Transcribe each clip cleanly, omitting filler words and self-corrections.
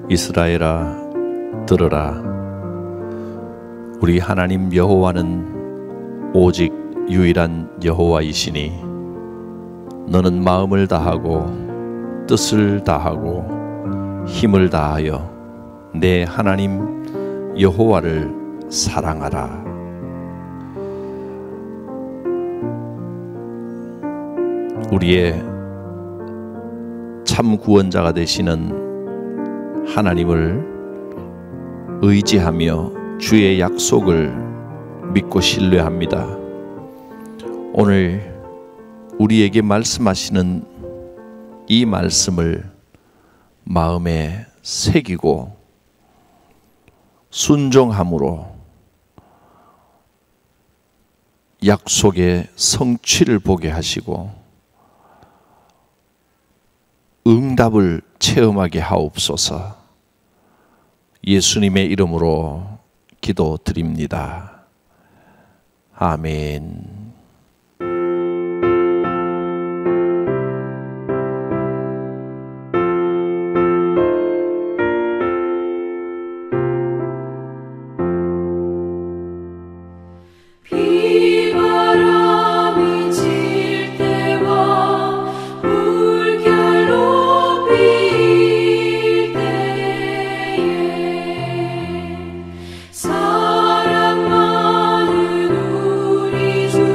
이스라엘아 들으라. 우리 하나님 여호와는 오직 유일한 여호와이시니 너는 마음을 다하고 뜻을 다하고 힘을 다하여 내 하나님 여호와를 사랑하라. 우리의 참 구원자가 되시는 하나님을 의지하며 주의 약속을 믿고 신뢰합니다. 오늘 우리에게 말씀하시는 이 말씀을 마음에 새기고 순종함으로 약속의 성취를 보게 하시고 응답을 체험하게 하옵소서. 예수님의 이름으로 기도드립니다. 아멘. 사랑 많은 우리 주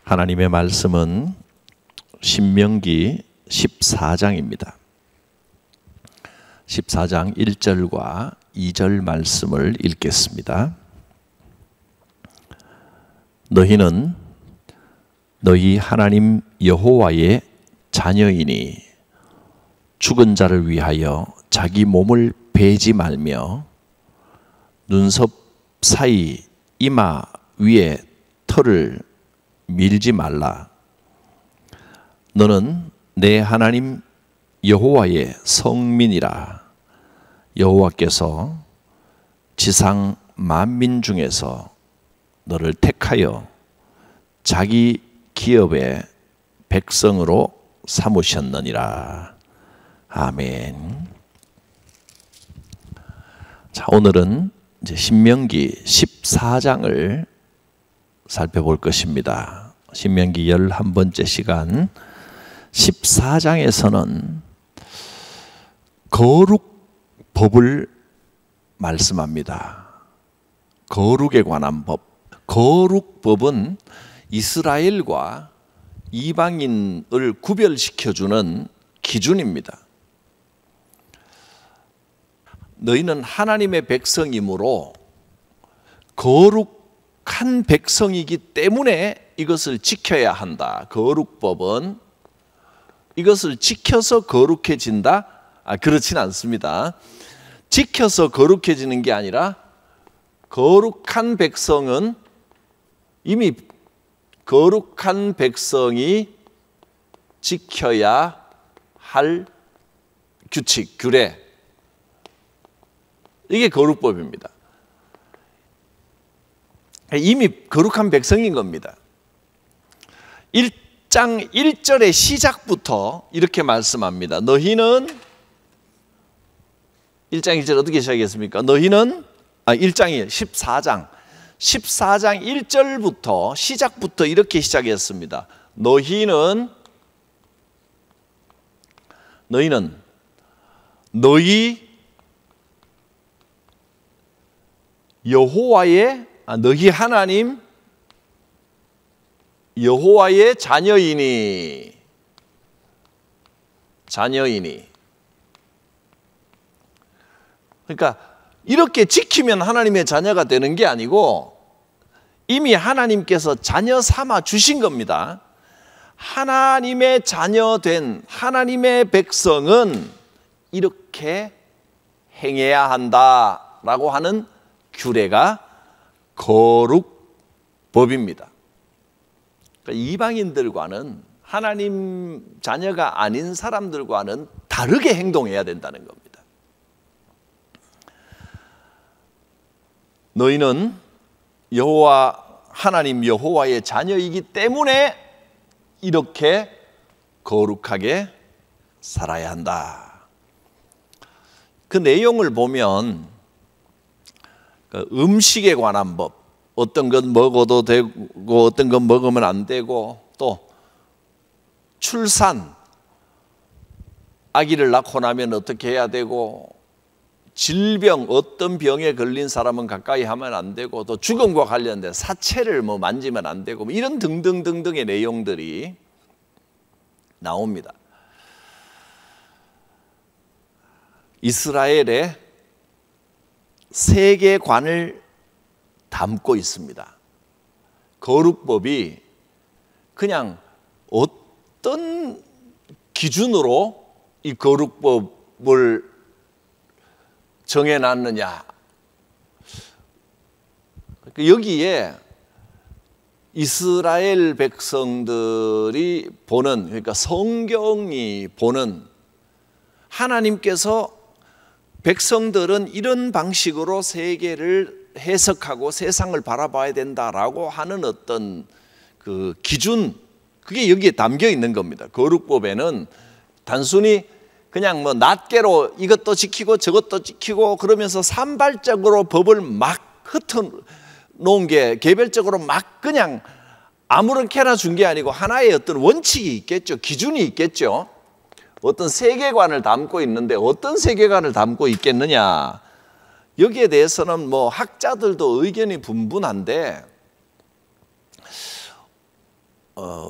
하나님의 말씀은 신명기 14장입니다. 14장 1절과 2절 말씀을 읽겠습니다. 너희는 너희 하나님 여호와의 자녀이니 죽은 자를 위하여 자기 몸을 베지 말며 눈썹 사이 이마 위에 털을 밀지 말라. 너는 내 하나님 여호와의 성민이라. 여호와께서 지상 만민 중에서 너를 택하여 자기 기업의 백성으로 삼으셨느니라. 아멘. 자, 오늘은 이제 신명기 14장을 살펴볼 것입니다. 신명기 11번째 시간 14장에서는 거룩법을 말씀합니다. 거룩에 관한 법. 거룩법은 이스라엘과 이방인을 구별시켜주는 기준입니다. 너희는 하나님의 백성이므로 거룩한 백성이기 때문에 이것을 지켜야 한다. 거룩법은 이것을 지켜서 거룩해진다? 그렇진 않습니다. 지켜서 거룩해지는 게 아니라 거룩한 백성은 이미 거룩한 백성이 지켜야 할 규칙, 규례, 이게 거룩법입니다. 이미 거룩한 백성인 겁니다. 1장 1절의 시작부터 이렇게 말씀합니다. 너희는 1장 1절 어떻게 시작했습니까? 너희는 1장이에요. 14장 1절부터 시작부터 이렇게 시작했습니다. 너희 여호와의 너희 하나님 여호와의 자녀이니 그러니까 이렇게 지키면 하나님의 자녀가 되는 게 아니고 이미 하나님께서 자녀 삼아 주신 겁니다. 하나님의 자녀된 하나님의 백성은 이렇게 행해야 한다라고 하는 규례가 거룩법입니다. 그러니까 이방인들과는 하나님 자녀가 아닌 사람들과는 다르게 행동해야 된다는 겁니다. 너희는 하나님 여호와의 자녀이기 때문에 이렇게 거룩하게 살아야 한다. 그 내용을 보면 음식에 관한 법, 어떤 건 먹어도 되고 어떤 건 먹으면 안 되고, 또 출산, 아기를 낳고 나면 어떻게 해야 되고, 질병, 어떤 병에 걸린 사람은 가까이 하면 안 되고, 또 죽음과 관련된 사체를 만지면 안 되고, 이런 등등등등의 내용들이 나옵니다. 이스라엘의 세계관을 담고 있습니다. 거룩법이 그냥 어떤 기준으로 이 거룩법을 정해놨느냐. 여기에 이스라엘 백성들이 보는, 그러니까 성경이 보는, 하나님께서 백성들은 이런 방식으로 세계를 해석하고 세상을 바라봐야 된다라고 하는 어떤 그 기준, 그게 여기에 담겨 있는 겁니다. 거룩법에는 단순히 그냥 낱개로 이것도 지키고 저것도 지키고 그러면서 산발적으로 법을 막 흩어놓은 게 개별적으로 막 그냥 아무렇게나 준 게 아니고 하나의 어떤 원칙이 있겠죠. 기준이 있겠죠. 어떤 세계관을 담고 있는데 어떤 세계관을 담고 있겠느냐. 여기에 대해서는 학자들도 의견이 분분한데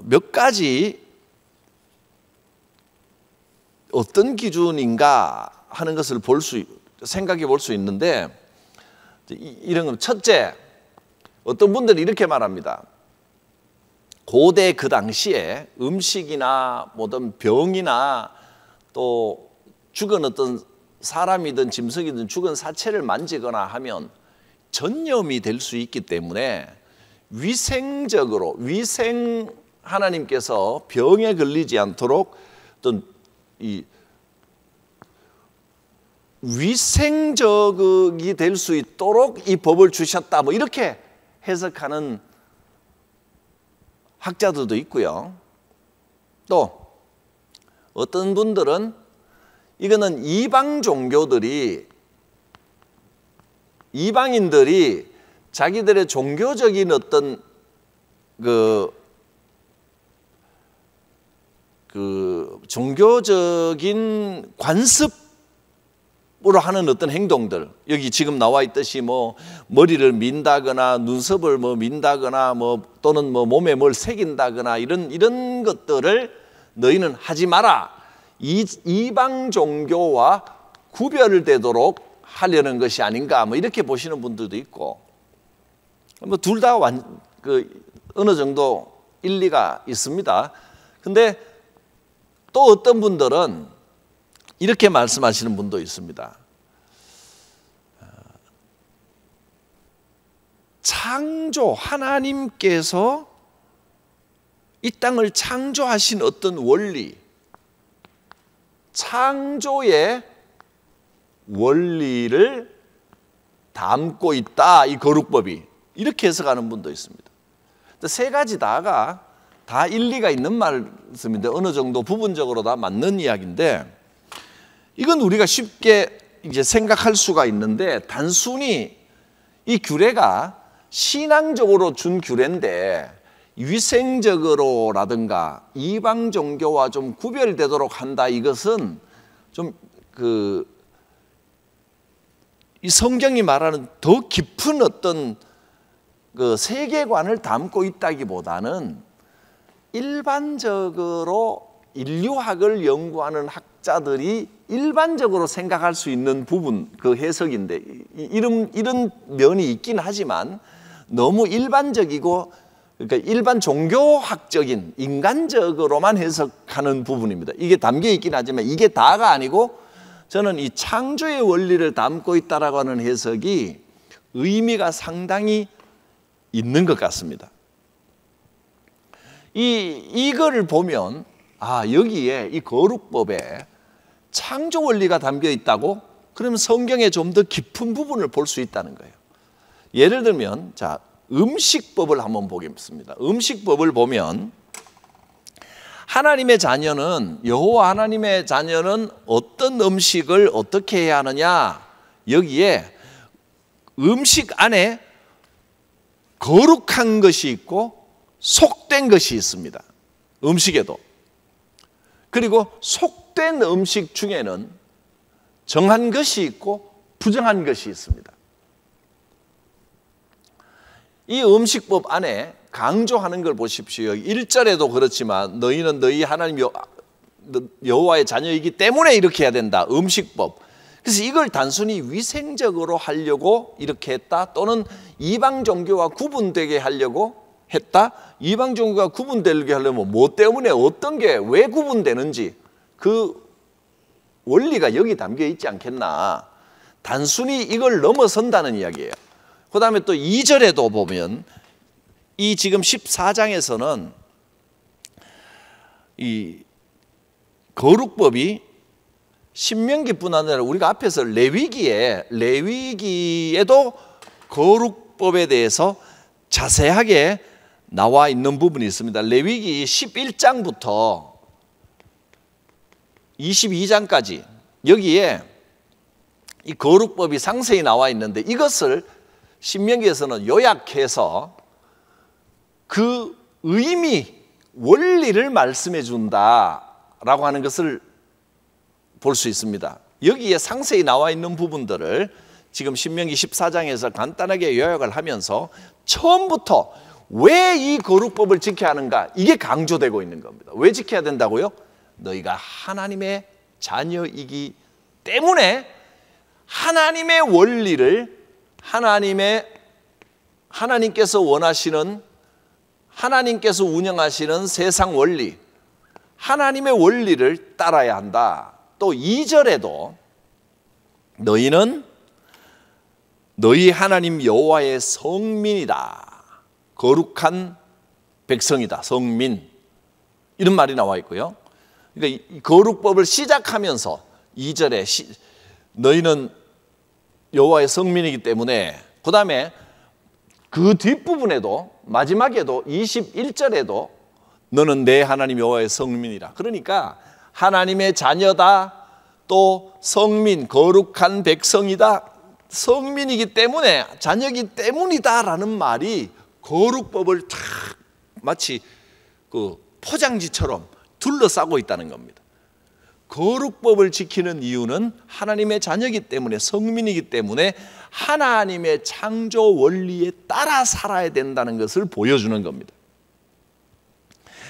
몇 가지 어떤 기준인가 하는 것을 생각해 볼 수 있는데, 이런 건 첫째, 어떤 분들이 이렇게 말합니다. 고대 그 당시에 음식이나 뭐든 병이나 또 죽은 어떤 사람이든 짐승이든 죽은 사체를 만지거나 하면 전염이 될 수 있기 때문에 하나님께서 병에 걸리지 않도록 어떤 이 위생적이 될 수 있도록 이 법을 주셨다, 뭐 이렇게 해석하는 학자들도 있고요. 또 어떤 분들은 이거는 이방인들이 자기들의 종교적인 어떤 종교적인 관습으로 하는 어떤 행동들, 여기 지금 나와 있듯이 뭐 머리를 민다거나 눈썹을 뭐 민다거나 뭐 또는 뭐 몸에 뭘 새긴다거나 이런 것들을 너희는 하지 마라, 이방 종교와 구별되도록 하려는 것이 아닌가, 뭐 이렇게 보시는 분들도 있고, 뭐 둘 다 어느 정도 일리가 있습니다. 근데 또 어떤 분들은 이렇게 말씀하시는 분도 있습니다. 하나님께서 이 땅을 창조하신 어떤 원리, 창조의 원리를 담고 있다, 이 거룩법이, 이렇게 해석하는 분도 있습니다. 세 가지 다가 다 일리가 있는 말씀인데 어느 정도 부분적으로 다 맞는 이야기인데, 이건 우리가 쉽게 이제 생각할 수가 있는데, 단순히 이 규례가 신앙적으로 준 규례인데 위생적으로라든가 이방 종교와 좀 구별되도록 한다, 이것은 좀 이 성경이 말하는 더 깊은 어떤 세계관을 담고 있다기보다는 일반적으로 인류학을 연구하는 학자들이 일반적으로 생각할 수 있는 부분, 그 해석인데, 이런 면이 있긴 하지만 너무 일반적이고, 그러니까 일반 종교학적인 인간적으로만 해석하는 부분입니다. 이게 담겨 있긴 하지만 이게 다가 아니고, 저는 이 창조의 원리를 담고 있다라고 하는 해석이 의미가 상당히 있는 것 같습니다. 이거를 보면, 여기에 이 거룩법에 창조 원리가 담겨 있다고? 그러면 성경에 좀 더 깊은 부분을 볼 수 있다는 거예요. 예를 들면, 자, 음식법을 한번 보겠습니다. 음식법을 보면 여호와 하나님의 자녀는 어떤 음식을 어떻게 해야 하느냐, 여기에 음식 안에 거룩한 것이 있고 속된 것이 있습니다. 음식에도. 그리고 속된 음식 중에는 정한 것이 있고 부정한 것이 있습니다. 이 음식법 안에 강조하는 걸 보십시오. 1절에도 그렇지만 너희는 너희 하나님 여호와의 자녀이기 때문에 이렇게 해야 된다. 음식법. 그래서 이걸 단순히 위생적으로 하려고 이렇게 했다, 또는 이방 종교와 구분되게 하려고 했다. 이방 종교가 구분되게 하려면 뭐 때문에, 어떤 게 왜 구분되는지 그 원리가 여기 담겨 있지 않겠나. 단순히 이걸 넘어선다는 이야기예요. 그 다음에 또 2절에도 보면, 이 지금 14장에서는 이 거룩법이 신명기뿐 아니라 우리가 앞에서 레위기에도 거룩법에 대해서 자세하게 나와 있는 부분이 있습니다. 레위기 11장부터 22장까지 여기에 이 거룩법이 상세히 나와 있는데, 이것을 신명기에서는 요약해서 그 의미, 원리를 말씀해 준다라고 하는 것을 볼 수 있습니다. 여기에 상세히 나와 있는 부분들을 지금 신명기 14장에서 간단하게 요약을 하면서 처음부터 왜 이 거룩법을 지켜야 하는가? 이게 강조되고 있는 겁니다. 왜 지켜야 된다고요? 너희가 하나님의 자녀이기 때문에 하나님의 원리를 하나님께서 원하시는, 하나님께서 운영하시는 세상 원리, 하나님의 원리를 따라야 한다. 또 2절에도 너희는 너희 하나님 여호와의 성민이다. 거룩한 백성이다. 성민. 이런 말이 나와 있고요. 그러니까 이 거룩법을 시작하면서 2절에 너희는 여호와의 성민이기 때문에, 그 다음에 그 뒷부분에도 마지막에도 21절에도 너는 내 하나님 여호와의 성민이라. 그러니까 하나님의 자녀다, 또 성민, 거룩한 백성이다, 성민이기 때문에, 자녀이기 때문이다라는 말이 거룩법을 탁 마치 그 포장지처럼 둘러싸고 있다는 겁니다. 거룩법을 지키는 이유는 하나님의 자녀이기 때문에, 성민이기 때문에 하나님의 창조 원리에 따라 살아야 된다는 것을 보여주는 겁니다.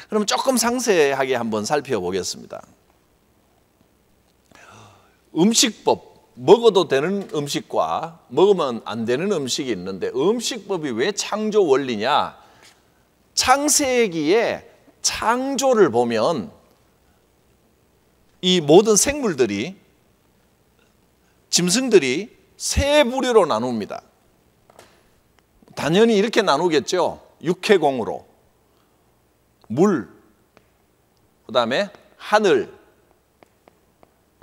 그럼 조금 상세하게 한번 살펴보겠습니다. 음식법, 먹어도 되는 음식과 먹으면 안 되는 음식이 있는데, 음식법이 왜 창조 원리냐? 창세기에 창조를 보면 이 모든 생물들이, 짐승들이 세 부류로 나눕니다. 당연히 이렇게 나누겠죠. 육해공으로. 물, 그 다음에 하늘,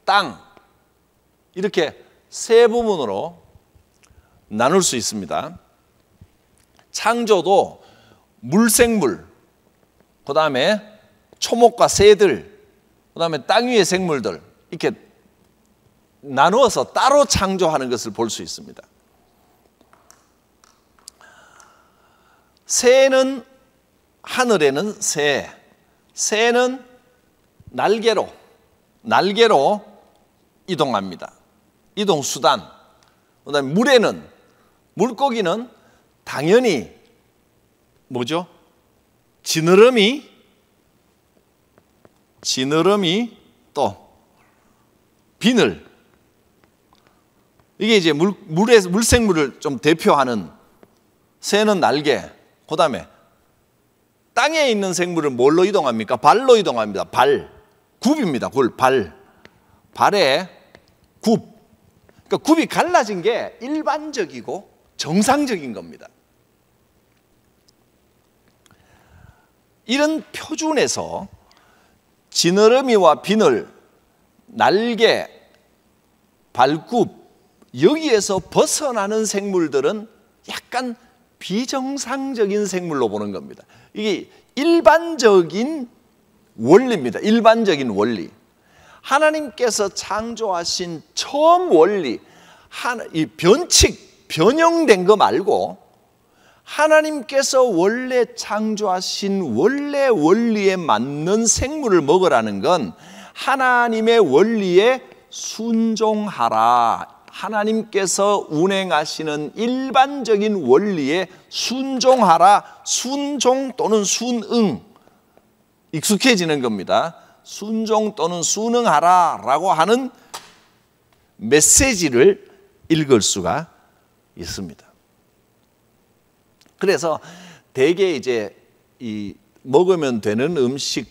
땅, 이렇게 세 부분으로 나눌 수 있습니다. 창조도 물생물, 그 다음에 초목과 새들, 그 다음에 땅 위의 생물들, 이렇게 나누어서 따로 창조하는 것을 볼 수 있습니다. 새는, 하늘에는 새는 날개로 이동합니다. 이동수단. 그 다음에 물에는, 물고기는 당연히 뭐죠? 지느러미, 또 비늘. 이게 이제 물생물을 좀 대표하는, 새는 날개, 그 다음에 땅에 있는 생물은 뭘로 이동합니까? 발로 이동합니다. 굽입니다. 발에 굽. 그러니까 굽이 갈라진 게 일반적이고 정상적인 겁니다. 이런 표준에서 지느러미와 비늘, 날개, 발굽, 여기에서 벗어나는 생물들은 약간 비정상적인 생물로 보는 겁니다. 이게 일반적인 원리입니다. 일반적인 원리. 하나님께서 창조하신 처음 원리, 이 변형된 거 말고 하나님께서 원래 창조하신 원래 원리에 맞는 생물을 먹으라는 건 하나님의 원리에 순종하라. 하나님께서 운행하시는 일반적인 원리에 순종하라. 순종 또는 순응, 익숙해지는 겁니다. 순종 또는 순응하라 라고 하는 메시지를 읽을 수가 있습니다. 그래서 대개 이제 이 먹으면 되는 음식,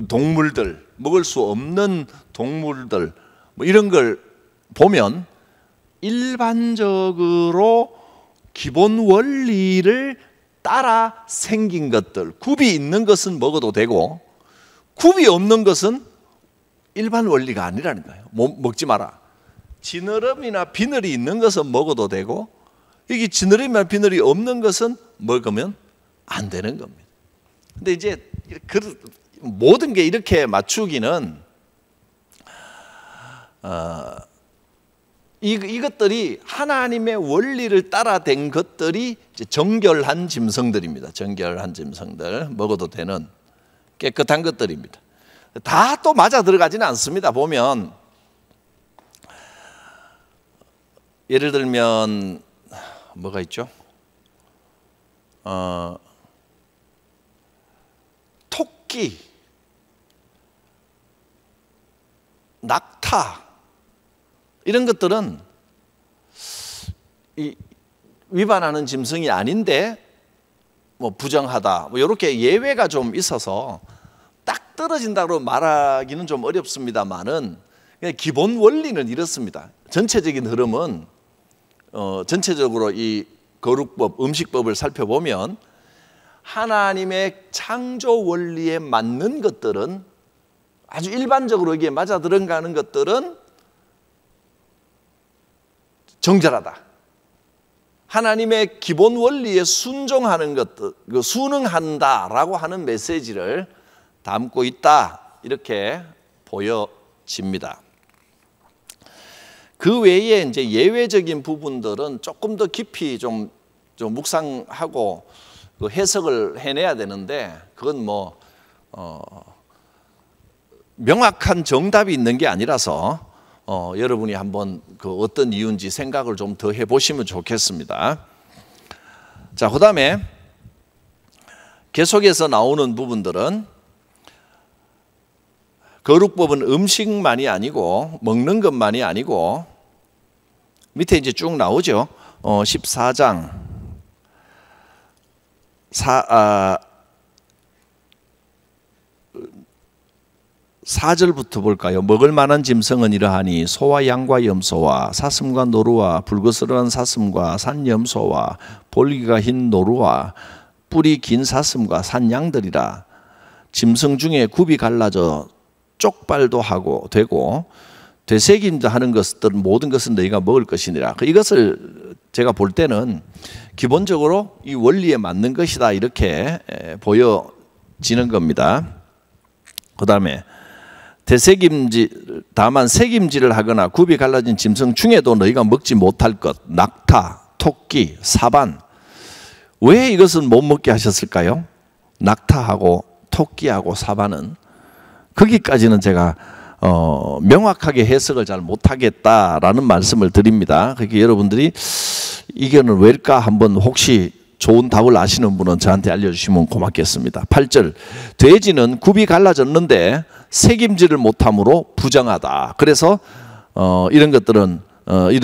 동물들, 먹을 수 없는 동물들, 뭐 이런 걸 보면 일반적으로 기본 원리를 따라 생긴 것들, 굽이 있는 것은 먹어도 되고 굽이 없는 것은 일반 원리가 아니라는 거예요. 먹지 마라. 지느러미나 비늘이 있는 것은 먹어도 되고, 이게 지느러미나 비늘이 없는 것은 먹으면 안 되는 겁니다. 근데 이제 모든 게 이렇게 맞추기는 이것들이 하나님의 원리를 따라된 것들이 이제 정결한 짐승들입니다. 정결한 짐승들, 먹어도 되는 깨끗한 것들입니다. 다 또 맞아 들어가지는 않습니다. 보면 예를 들면 뭐가 있죠? 토끼, 낙타 이런 것들은 위반하는 짐승이 아닌데 뭐 부정하다 뭐 이렇게 예외가 좀 있어서 딱 떨어진다고 말하기는 좀 어렵습니다만은 기본 원리는 이렇습니다. 전체적인 흐름은 전체적으로 이 거룩법, 음식법을 살펴보면 하나님의 창조 원리에 맞는 것들은 아주 일반적으로 이게 맞아 들어가는 것들은 정결하다. 하나님의 기본 원리에 순종하는 것들, 순응한다라고 하는 메시지를 담고 있다. 이렇게 보여집니다. 그 외에 이제 예외적인 부분들은 조금 더 깊이 좀 묵상하고 그 해석을 해내야 되는데 그건 뭐 명확한 정답이 있는 게 아니라서 여러분이 한번 그 어떤 이유인지 생각을 좀 더 해보시면 좋겠습니다. 자, 그 다음에 계속해서 나오는 부분들은 거룩법은 음식만이 아니고 먹는 것만이 아니고 밑에 이제 쭉 나오죠. 14장 4절부터 볼까요? 먹을 만한 짐승은 이러하니 소와 양과 염소와 사슴과 노루와 불그스러운 사슴과 산염소와 볼기가 흰 노루와 뿔이 긴 사슴과 산양들이라. 짐승 중에 굽이 갈라져 쪽발도 하고 되고 되새김도 하는 것들은 모든 것은 너희가 먹을 것이니라. 이것을 제가 볼 때는 기본적으로 이 원리에 맞는 것이다 이렇게 보여지는 겁니다. 그 다음에 다만 새김질을 하거나 굽이 갈라진 짐승 중에도 너희가 먹지 못할 것, 낙타, 토끼, 사반. 왜 이것은 못 먹게 하셨을까요? 낙타하고 토끼하고 사반은 거기까지는 제가 명확하게 해석을 잘 못하겠다라는 말씀을 드립니다. 그러니까 여러분들이 이거는 왜일까 한번 혹시 좋은 답을 아시는 분은 저한테 알려주시면 고맙겠습니다. 8절 돼지는 굽이 갈라졌는데 새김질을 못함으로 부정하다. 그래서 이런 것들은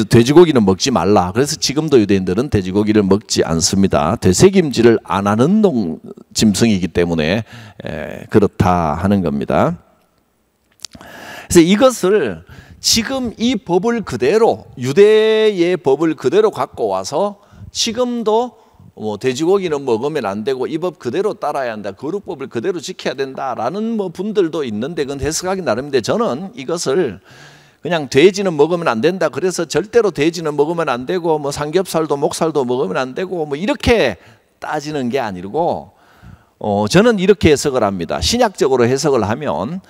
돼지고기는 먹지 말라. 그래서 지금도 유대인들은 돼지고기를 먹지 않습니다. 되새김질을 안 하는 짐승이기 때문에 그렇다 하는 겁니다. 그래서 이것을 지금 이 법을 그대로 유대의 법을 그대로 갖고 와서 지금도 돼지고기는 먹으면 안 되고 이 법 그대로 따라야 한다. 거룩법을 그대로 지켜야 된다라는 분들도 있는데 그건 해석하기 나름인데 저는 이것을 그냥 돼지는 먹으면 안 된다. 그래서 절대로 돼지는 먹으면 안 되고 삼겹살도 목살도 먹으면 안 되고 이렇게 따지는 게 아니고 저는 이렇게 해석을 합니다. 신약적으로 해석을 하면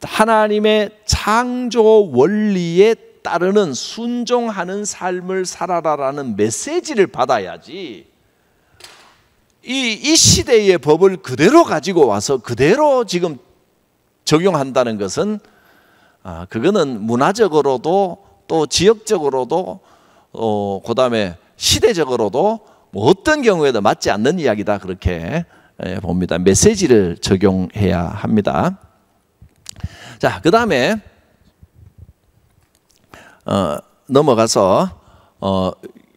하나님의 창조 원리에 따르는 순종하는 삶을 살아라라는 메시지를 받아야지 이 시대의 법을 그대로 가지고 와서 그대로 지금 적용한다는 것은 그거는 문화적으로도 또 지역적으로도 그 다음에 시대적으로도 어떤 경우에도 맞지 않는 이야기다 그렇게 봅니다. 메시지를 적용해야 합니다. 자, 그 다음에 넘어가서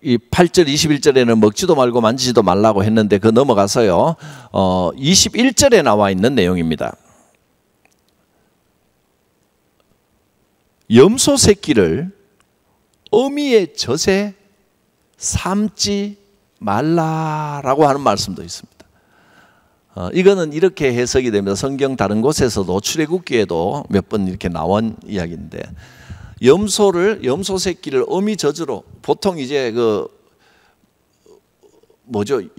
이 8절 21절에는 먹지도 말고 만지지도 말라고 했는데 그 넘어가서요 21절에 나와 있는 내용입니다. 염소 새끼를 어미의 젖에 삶지 말라라고 하는 말씀도 있습니다. 이거는 이렇게 해석이 됩니다. 성경 다른 곳에서도 출애굽기에도 몇 번 이렇게 나온 이야기인데 염소 새끼를 어미 젖으로 보통 이제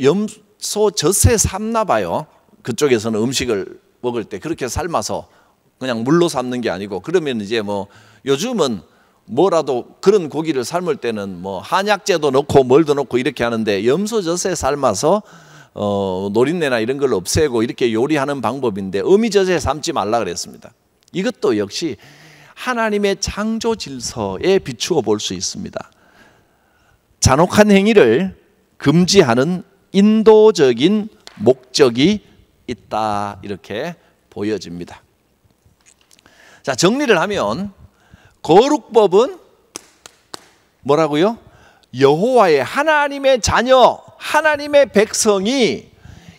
염소 젖에 삶나 봐요. 그쪽에서는 음식을 먹을 때 그렇게 삶아서 그냥 물로 삶는 게 아니고 그러면 이제 요즘은 뭐라도 그런 고기를 삶을 때는 한약재도 넣고 뭘도 넣고 이렇게 하는데 염소 젖에 삶아서 노린내나 이런 걸 없애고 이렇게 요리하는 방법인데 어미 젖에 삶지 말라 그랬습니다. 이것도 역시 하나님의 창조 질서에 비추어 볼 수 있습니다. 잔혹한 행위를 금지하는 인도적인 목적이 있다 이렇게 보여집니다. 자, 정리를 하면 거룩법은 뭐라고요? 여호와의 하나님의 자녀, 하나님의 백성이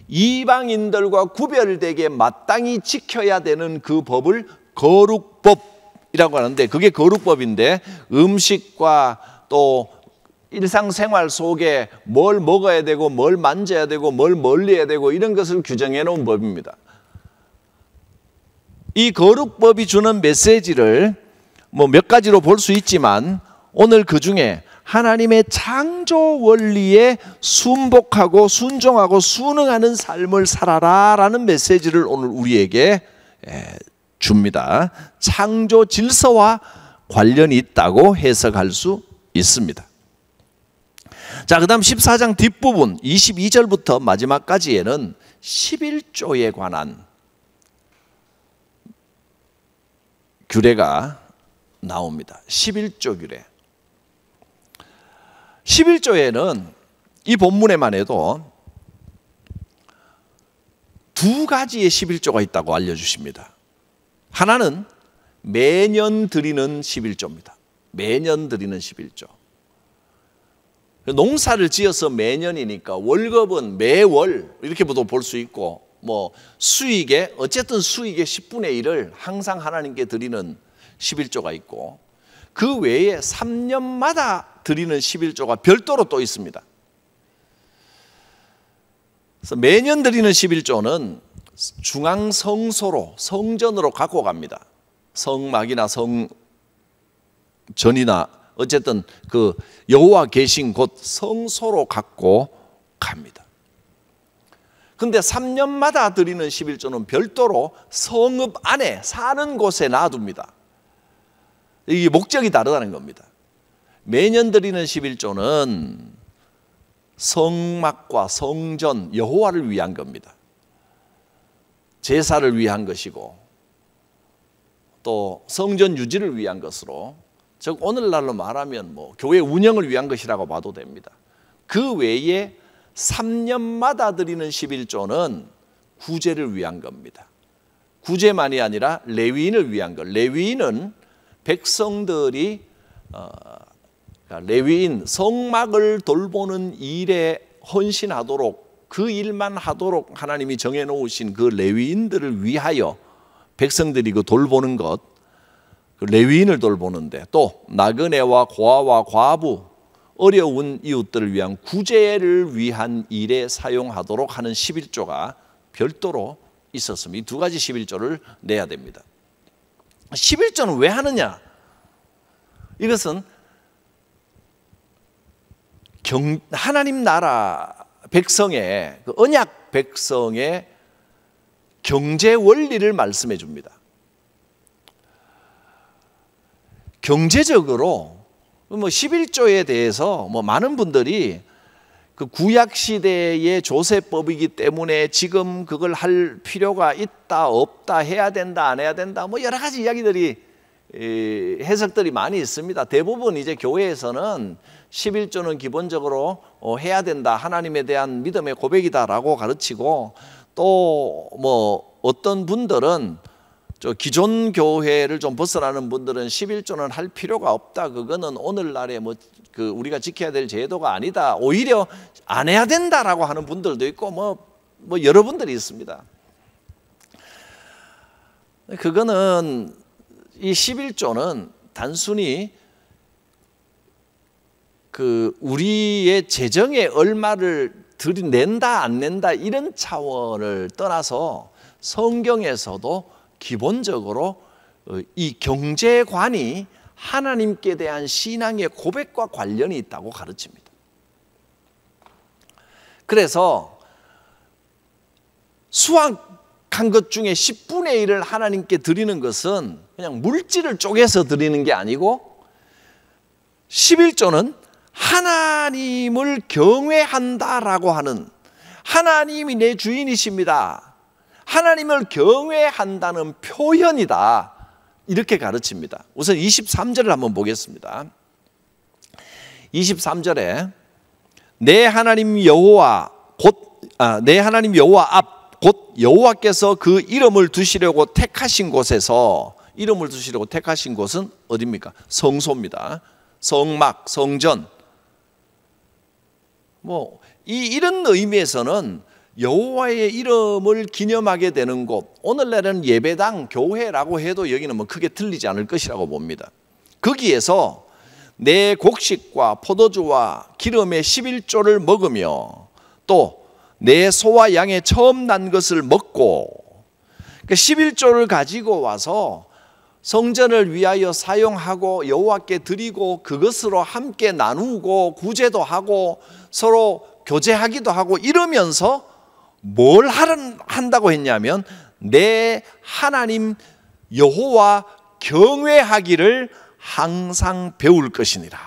이방인들과 구별되게 마땅히 지켜야 되는 그 법을 거룩법이라고 하는데, 그게 거룩법인데 음식과 또 일상생활 속에 뭘 먹어야 되고 뭘 만져야 되고 뭘 멀리해야 되고 이런 것을 규정해 놓은 법입니다. 이 거룩법이 주는 메시지를 뭐 몇 가지로 볼 수 있지만, 오늘 그 중에 하나님의 창조 원리에 순복하고 순종하고 순응하는 삶을 살아라라는 메시지를 오늘 우리에게 줍니다. 창조 질서와 관련이 있다고 해석할 수 있습니다. 자, 그 다음 14장 뒷부분 22절부터 마지막까지에는 11조에 관한 규례가 나옵니다. 11조 규례. 11조에는 이 본문에만 해도 두 가지의 11조가 있다고 알려주십니다. 하나는 매년 드리는 11조입니다. 매년 드리는 11조. 농사를 지어서 매년이니까 월급은 매월 이렇게도 볼 수 있고, 뭐 수익의 어쨌든 수익의 10분의 1을 항상 하나님께 드리는 11조가 있고, 그 외에 3년마다 드리는 11조가 별도로 또 있습니다. 그래서 매년 드리는 11조는 중앙 성소로, 성전으로 갖고 갑니다. 성막이나 성전이나 어쨌든 그 여호와 계신 곳 성소로 갖고 갑니다. 근데 3년마다 드리는 11조는 별도로 성읍 안에 사는 곳에 놔둡니다. 이게 목적이 다르다는 겁니다. 매년 드리는 11조는 성막과 성전, 여호와를 위한 겁니다. 제사를 위한 것이고 또 성전 유지를 위한 것으로, 즉 오늘날로 말하면 뭐 교회 운영을 위한 것이라고 봐도 됩니다. 그 외에 3년마다 드리는 11조는 구제를 위한 겁니다. 구제만이 아니라 레위인을 위한 것. 레위인은 백성들이 레위인 성막을 돌보는 일에 헌신하도록, 그 일만 하도록 하나님이 정해놓으신 그 레위인들을 위하여 백성들이 그 돌보는 것, 그 레위인을 돌보는데, 또 나그네와 고아와 과부, 어려운 이웃들을 위한 구제를 위한 일에 사용하도록 하는 11조가 별도로 있었습니다. 이 두 가지 11조를 내야 됩니다. 11조는 왜 하느냐? 이것은 하나님 나라 백성의, 그 언약 백성의 경제 원리를 말씀해 줍니다. 경제적으로 뭐 11조에 대해서 뭐 많은 분들이 그 구약 시대의 조세법이기 때문에 지금 그걸 할 필요가 있다 없다, 해야 된다 안 해야 된다, 뭐 여러 가지 이야기들이 해석들이 많이 있습니다. 대부분 이제 교회에서는 11조는 기본적으로 해야 된다, 하나님에 대한 믿음의 고백이다라고 가르치고, 또 뭐 어떤 분들은 저 기존 교회를 좀 벗어나는 분들은 11조는 할 필요가 없다, 그거는 오늘날에 뭐 그 우리가 지켜야 될 제도가 아니다, 오히려 안 해야 된다라고 하는 분들도 있고, 뭐 여러 분들이 있습니다. 그거는 이 11조는 단순히 그 우리의 재정에 얼마를 낸다 안 낸다 이런 차원을 떠나서 성경에서도 기본적으로 이 경제관이 하나님께 대한 신앙의 고백과 관련이 있다고 가르칩니다. 그래서 수확한 것 중에 10분의 1을 하나님께 드리는 것은 그냥 물질을 쪼개서 드리는 게 아니고, 11조는 하나님을 경외한다라고 하는, 하나님이 내 주인이십니다, 하나님을 경외한다는 표현이다, 이렇게 가르칩니다. 우선 23절을 한번 보겠습니다. 23절에 내 하나님 여호와 앞 곧 여호와께서 그 이름을 두시려고 택하신 곳에서, 이름을 두시려고 택하신 곳은 어디입니까? 성소입니다. 성막, 성전. 이런 의미에서는 여호와의 이름을 기념하게 되는 곳, 오늘날은 예배당, 교회라고 해도 여기는 크게 틀리지 않을 것이라고 봅니다. 거기에서 내 곡식과 포도주와 기름의 11조를 먹으며 또 내 소와 양의 처음 난 것을 먹고, 11조를 가지고 와서 성전을 위하여 사용하고 여호와께 드리고 그것으로 함께 나누고 구제도 하고 서로 교제하기도 하고 이러면서 뭘 한다고 했냐면 내 하나님 여호와 경외하기를 항상 배울 것이니라.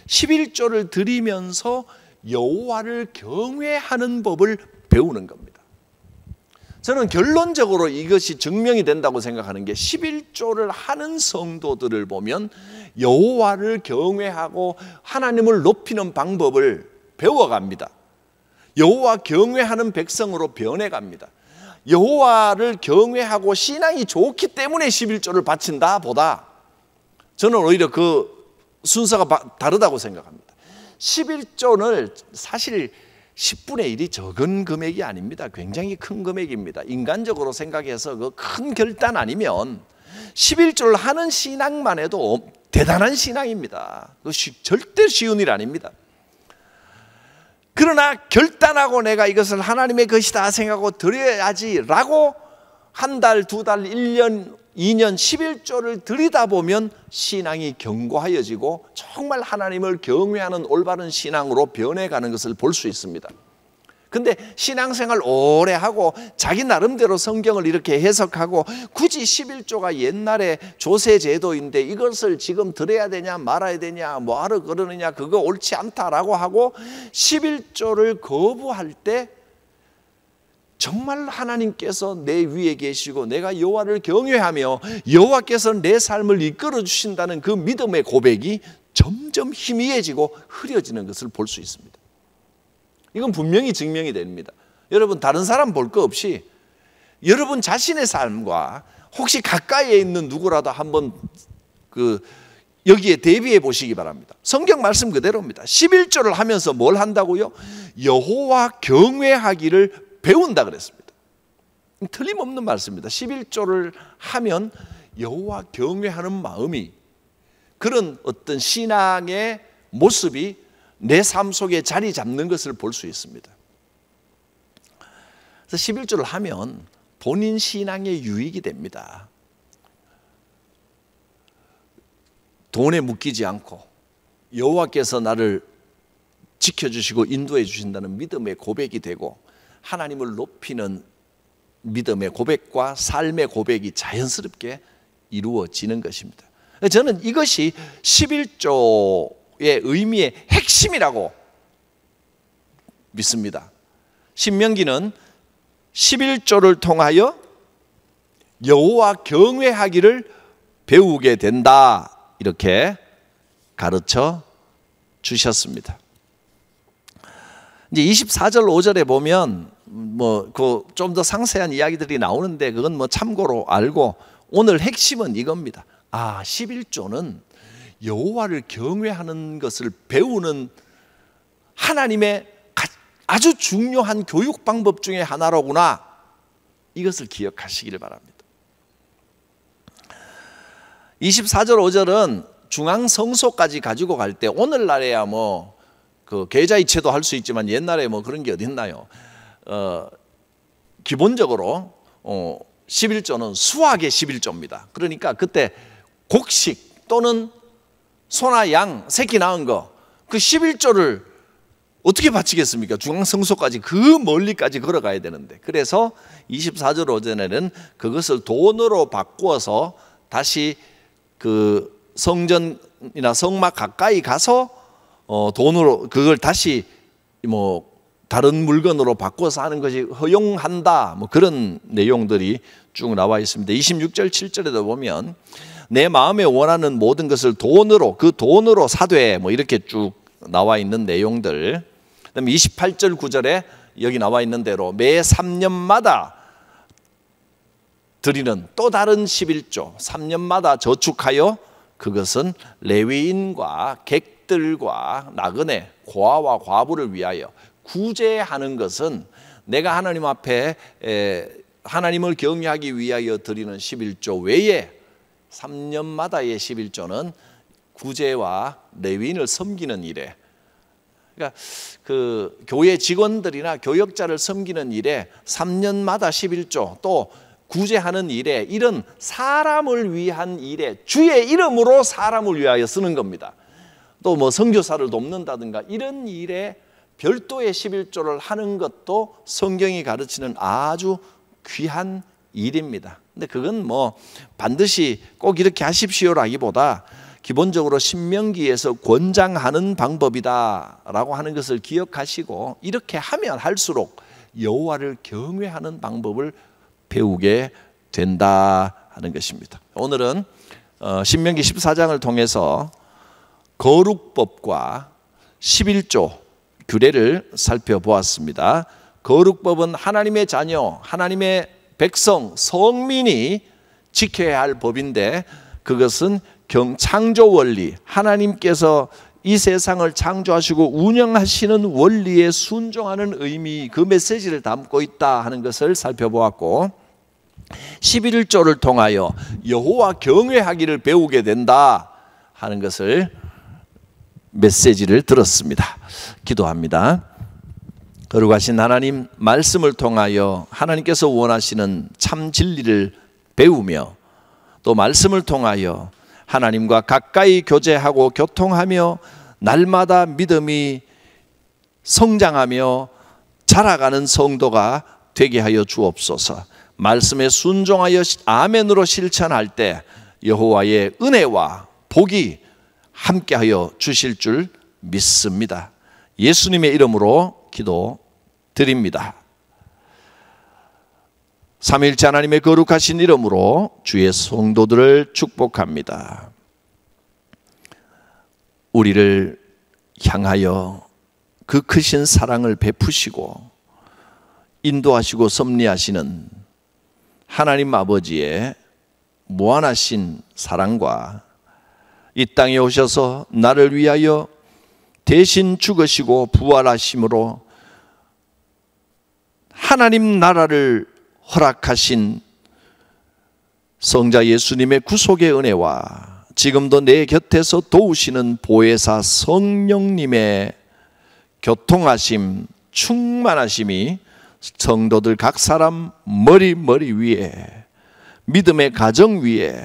11조를 드리면서 여호와를 경외하는 법을 배우는 겁니다. 저는 결론적으로 이것이 증명이 된다고 생각하는 게 11조를 하는 성도들을 보면 여호와를 경외하고 하나님을 높이는 방법을 배워갑니다. 여호와 경외하는 백성으로 변해갑니다. 여호와를 경외하고 신앙이 좋기 때문에 11조를 바친다 보다 저는 오히려 그 순서가 다르다고 생각합니다. 11조는 사실 10분의 1이 적은 금액이 아닙니다. 굉장히 큰 금액입니다. 인간적으로 생각해서 그 큰 결단 아니면 11조를 하는 신앙만 해도 대단한 신앙입니다. 절대 쉬운 일 아닙니다. 그러나 결단하고 내가 이것을 하나님의 것이다 생각하고 드려야지라고 한 달, 두 달, 1년, 2년 11조를 드리다 보면 신앙이 견고하여지고 정말 하나님을 경외하는 올바른 신앙으로 변해가는 것을 볼 수 있습니다. 근데 신앙생활 오래 하고 자기 나름대로 성경을 이렇게 해석하고 굳이 11조가 옛날에 조세제도인데 이것을 지금 드려야 되냐 말아야 되냐 뭐하러 그러느냐 그거 옳지 않다라고 하고 11조를 거부할 때 정말 하나님께서 내 위에 계시고 내가 여호와를 경외하며 여호와께서 내 삶을 이끌어 주신다는 그 믿음의 고백이 점점 희미해지고 흐려지는 것을 볼 수 있습니다. 이건 분명히 증명이 됩니다. 여러분 다른 사람 볼 거 없이 여러분 자신의 삶과 혹시 가까이에 있는 누구라도 한번 여기에 대비해 보시기 바랍니다. 성경 말씀 그대로입니다. 11조를 하면서 뭘 한다고요? 여호와 경외하기를 배운다 그랬습니다. 틀림없는 말씀입니다. 11조를 하면 여호와 경외하는 마음이 그런 어떤 신앙의 모습이 내 삶 속에 자리 잡는 것을 볼 수 있습니다. 그래서 11조를 하면 본인 신앙에 유익이 됩니다. 돈에 묶이지 않고 여호와께서 나를 지켜주시고 인도해 주신다는 믿음의 고백이 되고 하나님을 높이는 믿음의 고백과 삶의 고백이 자연스럽게 이루어지는 것입니다. 저는 이것이 11조의 의미의 핵심이라고 믿습니다. 신명기는 11조를 통하여 여호와 경외하기를 배우게 된다 이렇게 가르쳐 주셨습니다. 이제 24절 5절에 보면 좀 더 상세한 이야기들이 나오는데 그건 참고로 알고 오늘 핵심은 이겁니다. 11조는 여호와를 경외하는 것을 배우는 하나님의 아주 중요한 교육 방법 중에 하나로구나. 이것을 기억하시기를 바랍니다. 24절 5절은 중앙 성소까지 가지고 갈 때 오늘날에야 계좌이체도 할 수 있지만 옛날에 그런 게 어디 있나요? 기본적으로 11조는 수학의 11조입니다. 그러니까 그때 곡식 또는 소나 양 새끼 낳은 거 그 11조를 어떻게 바치겠습니까? 중앙성소까지 그 멀리까지 걸어가야 되는데 그래서 24절 5절에는 그것을 돈으로 바꾸어서 다시 그 성전이나 성막 가까이 가서 돈으로 그걸 다시 다른 물건으로 바꿔서 하는 것이 허용한다 그런 내용들이 쭉 나와 있습니다. 26절 7절에도 보면 내 마음에 원하는 모든 것을 돈으로 그 돈으로 사되 이렇게 쭉 나와 있는 내용들. 그다음에 28절 9절에 여기 나와 있는 대로 매 3년마다 드리는 또 다른 11조, 3년마다 저축하여 그것은 레위인과 객들과 나그네, 고아와 과부를 위하여 구제하는 것은 내가 하나님 앞에 하나님을 경외하기 위하여 드리는 11조 외에 3년마다의 11조는 구제와 레위인을 섬기는 일에, 그러니까 그 교회 직원들이나 교역자를 섬기는 일에 3년마다 11조, 또 구제하는 일에, 이런 사람을 위한 일에 주의 이름으로 사람을 위하여 쓰는 겁니다. 또 뭐 선교사를 돕는다든가 이런 일에 별도의 11조를 하는 것도 성경이 가르치는 아주 귀한 일입니다. 근데 그건 뭐 반드시 꼭 이렇게 하십시오라기보다 기본적으로 신명기에서 권장하는 방법이다라고 하는 것을 기억하시고, 이렇게 하면 할수록 여호와를 경외하는 방법을 배우게 된다 하는 것입니다. 오늘은 신명기 14장을 통해서 거룩법과 11조 규례를 살펴보았습니다. 거룩법은 하나님의 자녀, 하나님의 백성, 성민이 지켜야 할 법인데, 그것은 창조 원리, 하나님께서 이 세상을 창조하시고 운영하시는 원리에 순종하는 의미, 그 메시지를 담고 있다 하는 것을 살펴보았고, 11조를 통하여 여호와 경외하기를 배우게 된다 하는 것을 메시지를 들었습니다. 기도합니다. 거룩하신 하나님, 말씀을 통하여 하나님께서 원하시는 참 진리를 배우며, 또 말씀을 통하여 하나님과 가까이 교제하고 교통하며 날마다 믿음이 성장하며 자라가는 성도가 되게 하여 주옵소서. 말씀에 순종하여 아멘으로 실천할 때 여호와의 은혜와 복이 함께하여 주실 줄 믿습니다. 예수님의 이름으로 기도드립니다. 삼위일체 하나님의 거룩하신 이름으로 주의 성도들을 축복합니다. 우리를 향하여 그 크신 사랑을 베푸시고 인도하시고 섭리하시는 하나님 아버지의 무한하신 사랑과 이 땅에 오셔서 나를 위하여 대신 죽으시고 부활하심으로 하나님 나라를 허락하신 성자 예수님의 구속의 은혜와 지금도 내 곁에서 도우시는 보혜사 성령님의 교통하심, 충만하심이 성도들 각 사람 머리 위에, 믿음의 가정 위에,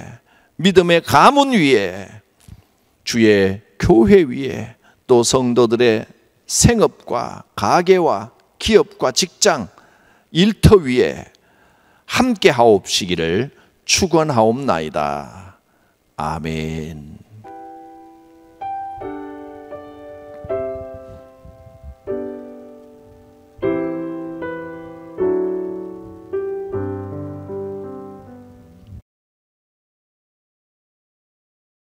믿음의 가문 위에, 주의 교회 위에, 또 성도들의 생업과 가게와 기업과 직장, 일터 위에 함께 하옵시기를 축원하옵나이다. 아멘.